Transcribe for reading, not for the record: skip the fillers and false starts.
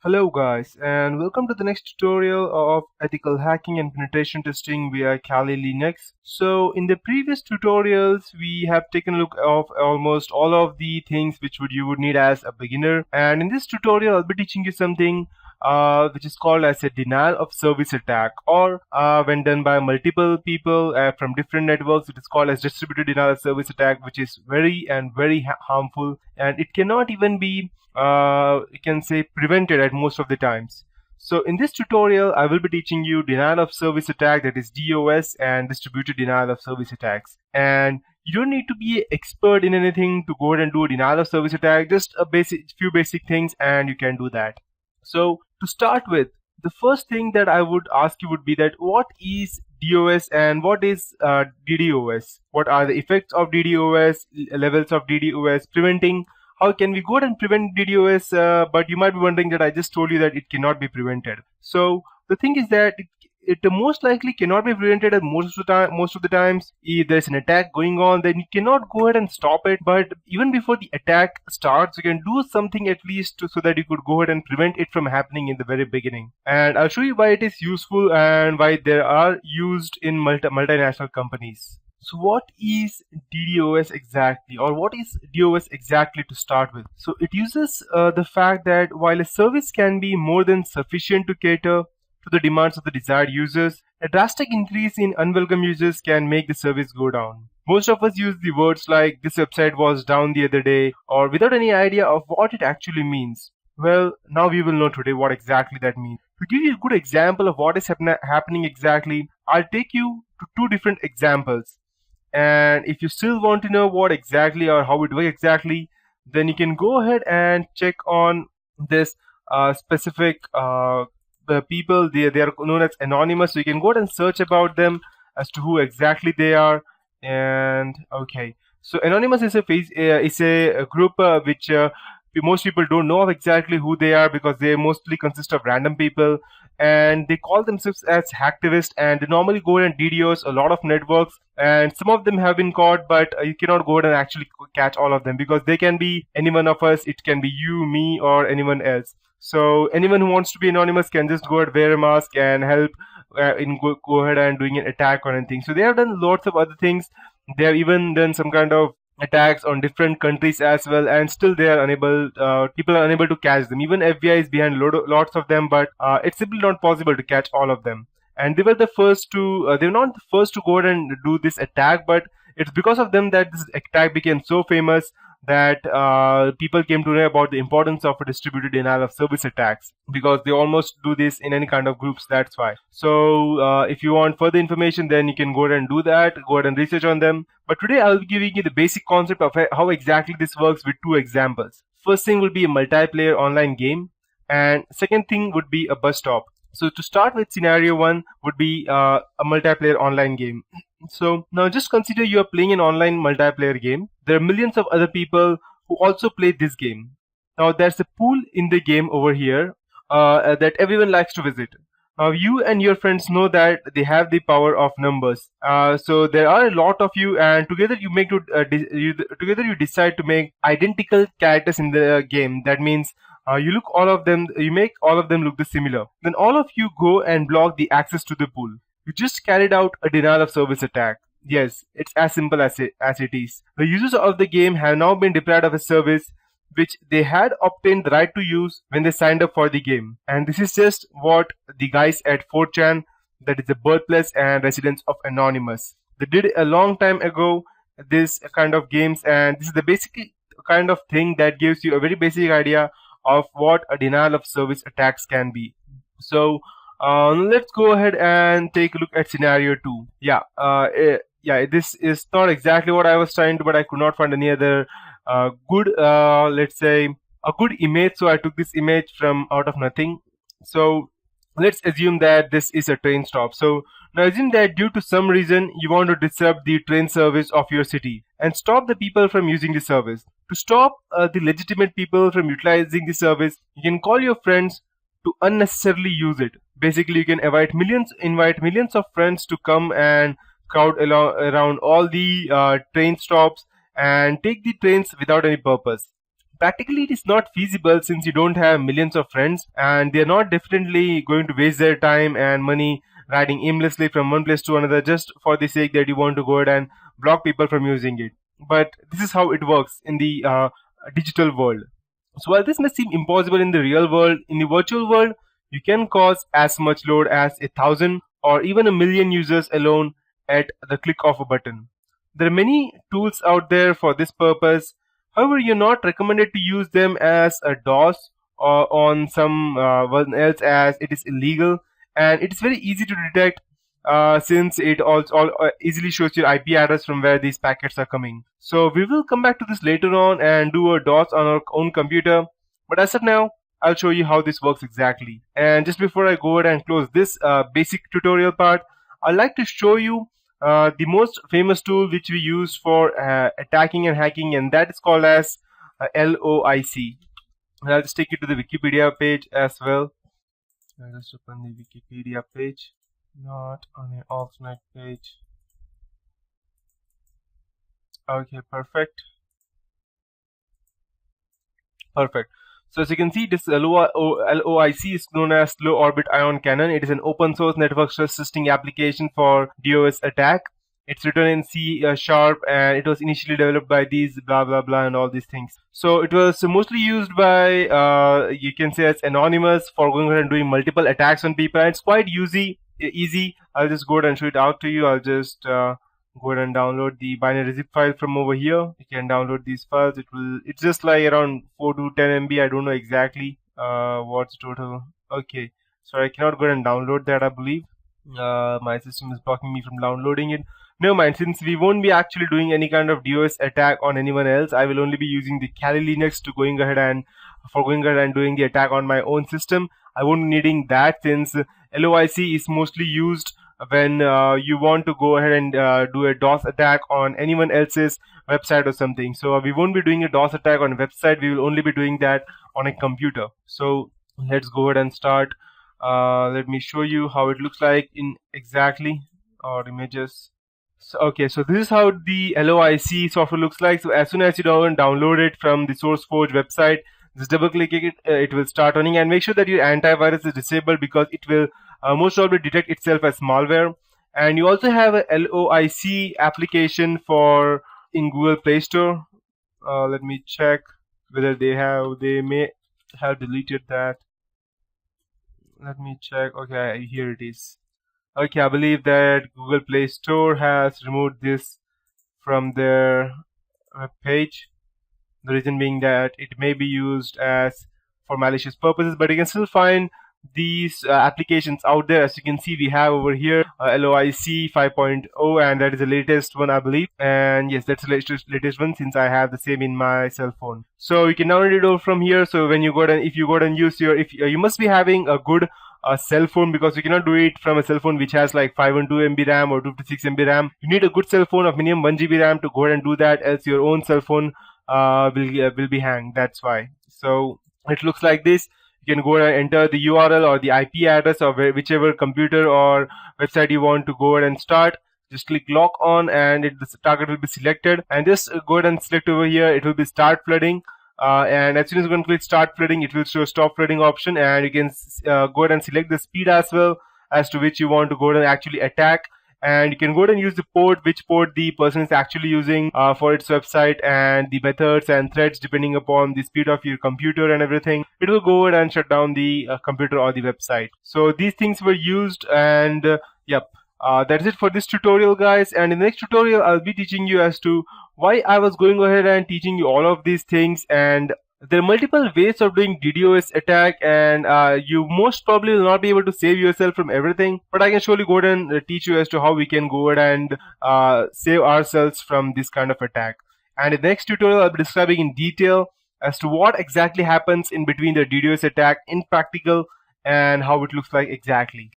Hello guys, and welcome to the next tutorial of ethical hacking and penetration testing via Kali Linux. So in the previous tutorials we have taken a look of almost all of the things which you would need as a beginner, and in this tutorial I'll be teaching you something which is called as a denial of service attack, or when done by multiple people from different networks, it is called as distributed denial of service attack, which is very harmful, and it cannot even be you can say prevented at most of the times. So in this tutorial I will be teaching you denial of service attack, that is DoS, and distributed denial of service attacks. And you don't need to be an expert in anything to go ahead and do a denial of service attack, just a few basic things and you can do that. So to start with, the first thing that I would ask you would be that what is DoS and what is DDoS? What are the effects of DDoS, levels of DDoS, preventing? How can we go ahead and prevent DDoS? But you might be wondering that I just told you that it cannot be prevented. So the thing is that it most likely cannot be prevented, and most of the times if there's an attack going on, then you cannot go ahead and stop it. But even before the attack starts, you can do something at least so that you could go ahead and prevent it from happening in the very beginning. And I'll show you why it is useful and why they are used in multinational companies. So what is DDoS exactly, or what is DOS exactly to start with? So it uses the fact that while a service can be more than sufficient to cater to the demands of the desired users, a drastic increase in unwelcome users can make the service go down. Most of us use the words like this website was down the other day, or without any idea of what it actually means. Well, now we will know today what exactly that means. To give you a good example of what is happening exactly, I'll take you to two different examples. And if you still want to know what exactly or how it works exactly, then you can go ahead and check on this specific the people. They are known as anonymous, so you can go ahead and search about them as to who exactly they are. And okay, so anonymous is a group which most people don't know of exactly who they are, because they mostly consist of random people, and they call themselves as hacktivists, and they normally go ahead and DDoS a lot of networks, and some of them have been caught, but you cannot go ahead and actually catch all of them, because they can be any one of us. It can be you, me, or anyone else. So anyone who wants to be anonymous can just go ahead, wear a mask, and help go ahead and doing an attack or anything. So they have done lots of other things. They have even done some kind of attacks on different countries as well, and still they are unable, people are unable to catch them. Even FBI is behind lots of them, but it's simply not possible to catch all of them. And they were the first to they were not the first to go ahead and do this attack, but it's because of them that this attack became so famous that people came to know about the importance of a distributed denial of service attacks, because they almost do this in any kind of groups. That's why. So if you want further information, then you can go ahead and do that, go ahead and research on them. But today I'll be giving you the basic concept of how exactly this works with two examples. First thing will be a multiplayer online game, and second thing would be a bus stop. So to start with, scenario one would be a multiplayer online game. So now just consider you are playing an online multiplayer game. There are millions of other people who also play this game. Now there's a pool in the game over here that everyone likes to visit. Now you and your friends know that they have the power of numbers. So there are a lot of you, and together together you decide to make identical characters in the game. That means you make all of them look the similar. Then all of you go and block the access to the pool. You just carried out a denial of service attack. Yes, it's as simple as it is. The users of the game have now been deprived of a service which they had obtained the right to use when they signed up for the game. And this is just what the guys at 4chan, that is the birthplace and residence of Anonymous, they did a long time ago, this kind of games. And this is the basic kind of thing that gives you a very basic idea of what a denial of service attacks can be. So let's go ahead and take a look at scenario 2. Yeah, this is not exactly what I was trying to, but I could not find any other good, let's say, a good image. So I took this image from out of nothing. So let's assume that this is a train stop. So now assume that due to some reason you want to disrupt the train service of your city and stop the people from using the service. To stop the legitimate people from utilizing the service, you can call your friends to unnecessarily use it. Basically, you can invite millions of friends to come and crowd around all the train stops and take the trains without any purpose. practically it is not feasible since you don't have millions of friends, and they're not definitely going to waste their time and money riding aimlessly from one place to another just for the sake that you want to go ahead and block people from using it. But this is how it works in the digital world. So while this may seem impossible in the real world, in the virtual world, you can cause as much load as 1,000 or even 1 million users alone at the click of a button. There are many tools out there for this purpose. However, you're not recommended to use them as a DoS or on someone else, as it is illegal and it is very easy to detect since it also easily shows your IP address from where these packets are coming. So we will come back to this later on and do a DoS on our own computer. But as of now, I'll show you how this works exactly. And just before I go ahead and close this basic tutorial part, I'd like to show you the most famous tool which we use for attacking and hacking, and that is called as LOIC. And I'll just take you to the Wikipedia page as well. I'll just open the Wikipedia page, not on an alternate page. Okay, perfect. So as you can see, this LOIC is known as Low Orbit Ion Cannon. It is an open source network stress testing application for DoS attack. It's written in C#, and it was initially developed by these blah blah blah and all these things. So it was mostly used by you can say as anonymous for going ahead and doing multiple attacks on people. And it's quite easy. I'll just go ahead and show it out to you. I'll just go ahead and download the binary zip file from over here. You can download these files. It's just like around 4 to 10 MB. I don't know exactly what's total. Okay, so I cannot go ahead and download that, I believe. My system is blocking me from downloading it. Never mind, since we won't be actually doing any kind of DoS attack on anyone else, I will only be using the Kali Linux to going ahead and doing the attack on my own system. I won't be needing that since LOIC is mostly used when you want to go ahead and do a DoS attack on anyone else's website or something. So we won't be doing a DoS attack on a website. We will only be doing that on a computer. So let's go ahead and start. Let me show you how it looks like in exactly our images. So, okay, so this is how the LOIC software looks like. So as soon as you download it from the SourceForge website, just double click it, it will start running, and make sure that your antivirus is disabled because it will most probably detect itself as malware. And you also have a LOIC application for in Google Play Store. Let me check whether they may have deleted that. Let me check. Okay, here it is. Okay, I believe that Google Play Store has removed this from their web page. The reason being that it may be used as for malicious purposes, but you can still find these applications out there. As you can see, we have over here LOIC 5.0, and that is the latest one, I believe. And yes, that's the latest one since I have the same in my cell phone. So you can download it over from here. So when you go and if you go and use your, you must be having a good cell phone, because you cannot do it from a cell phone which has like 512 MB RAM or 256 MB RAM. You need a good cell phone of minimum 1 GB RAM to go ahead and do that, else your own cell phone will be hanged. That's why. So it looks like this. You can go and enter the URL or the IP address of whichever computer or website you want to go ahead and start. Just click lock on, and the target will be selected. And just go ahead and select over here. It will be start flooding. And as soon as you can click start flooding, it will show stop flooding option, and you can go ahead and select the speed as well as to which you want to go ahead and actually attack. And you can go ahead and use the port, which port the person is actually using for its website, and the methods and threads depending upon the speed of your computer and everything. It will go ahead and shut down the computer or the website. So these things were used, and yep. That's it for this tutorial, guys. And in the next tutorial, I'll be teaching you as to why I was going ahead and teaching you all of these things. And there are multiple ways of doing DDoS attack, and you most probably will not be able to save yourself from everything. But I can surely go ahead and teach you as to how we can go ahead and save ourselves from this kind of attack. And in the next tutorial, I'll be describing in detail as to what exactly happens in between the DDoS attack in practical and how it looks like exactly.